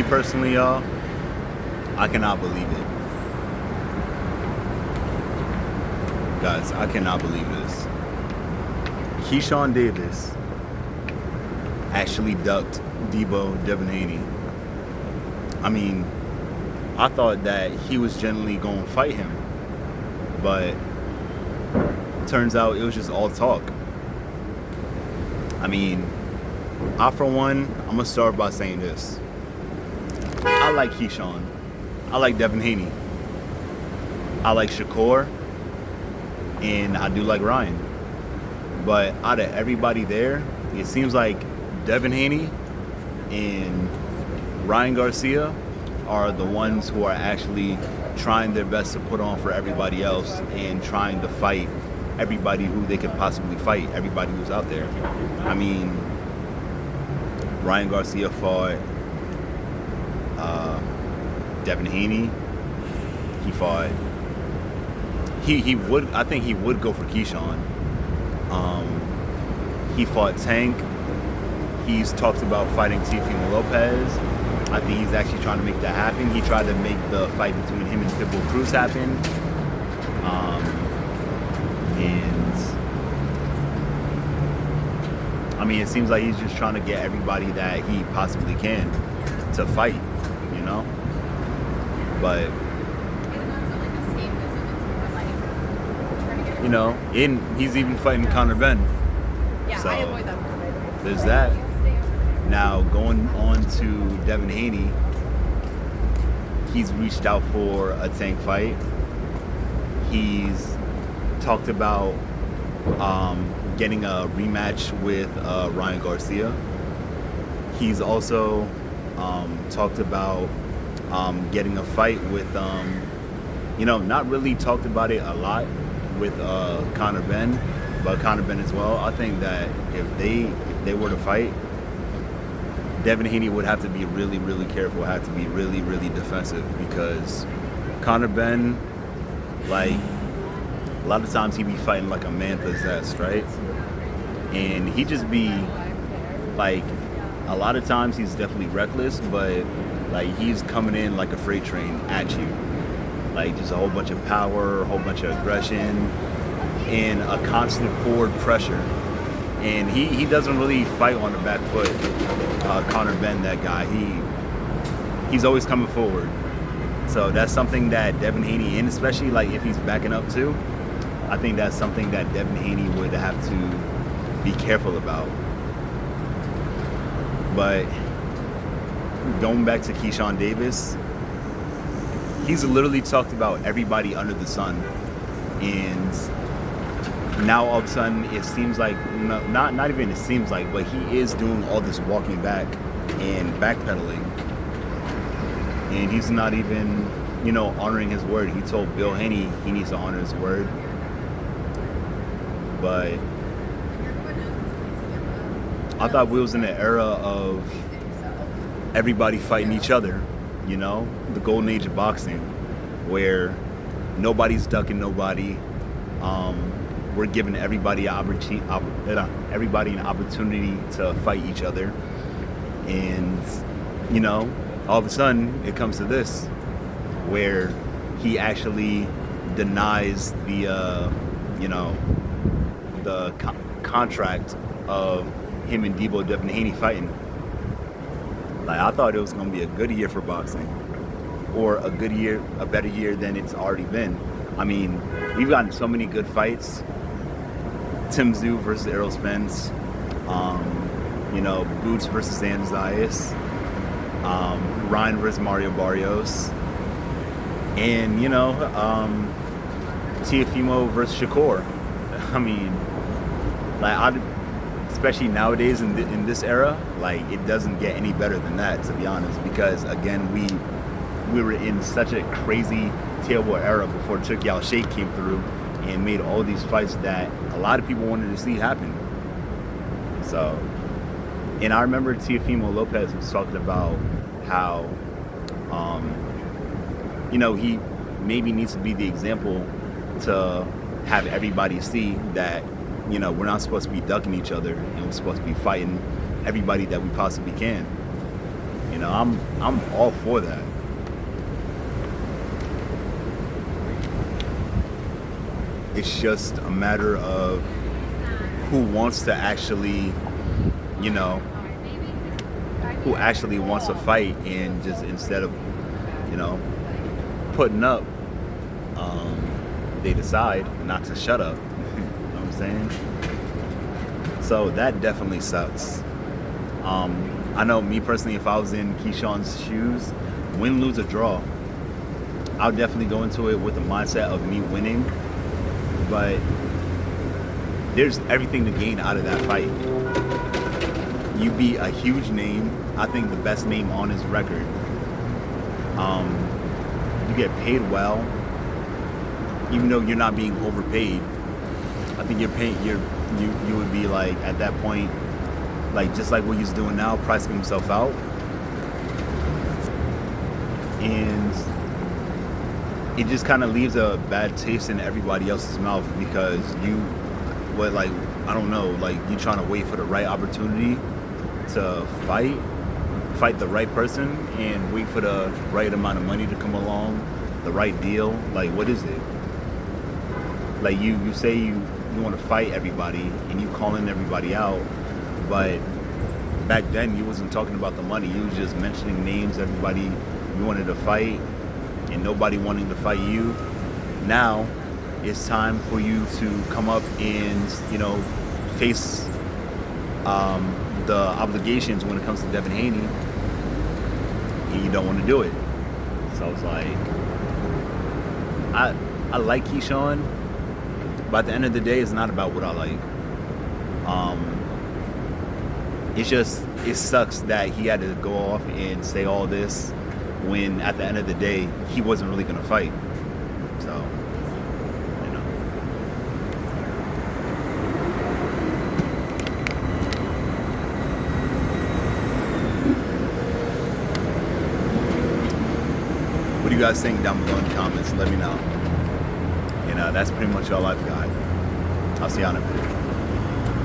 Me personally, y'all, I cannot believe it. Guys, I cannot believe this. Keyshawn Davis actually ducked Debo Devaney. I mean, I thought that he was generally going to fight him, but turns out it was just all talk. I mean, I, for one, I'm going to start by saying this. I like Keyshawn. I like Devin Haney. I like Shakur. And I do like Ryan. But out of everybody there, it seems like Devin Haney and Ryan Garcia are the ones who are actually trying their best to put on for everybody else and trying to fight everybody who they could possibly fight, everybody who's out there. I mean, Ryan Garcia fought Devin Haney. He fought. He would. I think he would go for Keyshawn. He fought Tank. He's talked about fighting Teofimo Lopez. I think he's actually trying to make that happen. He tried to make the fight between him and Pitbull Cruz happen. And I mean, it seems like he's just trying to get everybody that he possibly can to fight, you know? But, you know, and he's even fighting Conor Benn. Yeah, so, I avoid that. There's that. Now, going on to Devin Haney, he's reached out for a Tank fight. He's talked about getting a rematch with Ryan Garcia. He's also talked about getting a fight with, not really talked about it a lot with Conor Benn, but Conor Benn as well. I think that if they were to fight, Devin Haney would have to be really, really careful, have to be really, really defensive, because Conor Benn, like, a lot of times he be fighting like a man possessed, right? And he just be, like, a lot of times he's definitely reckless, but, like, he's coming in like a freight train at you. Like, just a whole bunch of power, a whole bunch of aggression, and a constant forward pressure. And he doesn't really fight on the back foot. Conor Benn, that guy, he's always coming forward. So that's something that Devin Haney, and especially like if he's backing up too, I think that's something that Devin Haney would have to be careful about. But going back to Keyshawn Davis, he's literally talked about everybody under the sun, and now all of a sudden it seems like, not even it seems like, but he is doing all this walking back and backpedaling, and he's not even, honoring his word. He told Bill Haney he needs to honor his word, but I thought we was in an era of everybody fighting each other, the golden age of boxing, where nobody's ducking nobody. We're giving everybody an opportunity to fight each other. And, all of a sudden it comes to this, where he actually denies the contract of him and Debo Devaney fighting. Like, I thought it was going to be a good year for boxing, or a better year than it's already been. I mean, we've gotten so many good fights. Tim Tszyu versus Errol Spence, Boots versus Anzayas, Ryan versus Mario Barrios, and Teofimo versus Shakur. I mean, like, especially nowadays in this era, like, it doesn't get any better than that, to be honest, because again, we were in such a crazy, terrible era before Chuck Yao Sheikh came through and made all these fights that a lot of people wanted to see happen. So, and I remember Teofimo Lopez was talking about how, he maybe needs to be the example to have everybody see that, we're not supposed to be ducking each other, and we're supposed to be fighting everybody that we possibly can. I'm all for that. It's just a matter of who wants to actually, you know, who actually wants to fight, and just instead of, you know, putting up, they decide not to shut up. You know what I'm saying? So that definitely sucks. I know me personally, if I was in Keyshawn's shoes, win, lose, or draw, I'll definitely go into it with the mindset of me winning. But there's everything to gain out of that fight. You be a huge name. I think the best name on his record. You get paid well, even though you're not being overpaid. I think you would be like, at that point, like just like what he's doing now, pricing himself out. And it just kind of leaves a bad taste in everybody else's mouth, because I don't know, like you trying to wait for the right opportunity to fight the right person, and wait for the right amount of money to come along, the right deal. Like, what is it? Like you say you want to fight everybody, and you calling everybody out, but back then you wasn't talking about the money. You was just mentioning names, everybody you wanted to fight, and nobody wanting to fight you. Now it's time for you to come up and, face the obligations when it comes to Devin Haney, and you don't want to do it. So I was like, I like Keyshawn, but at the end of the day, it's not about what I like. It sucks that he had to go off and say all this when at the end of the day he wasn't really gonna fight. So, what do you guys think down below in the comments? Let me know. And that's pretty much all I've got. I'll see you on a video.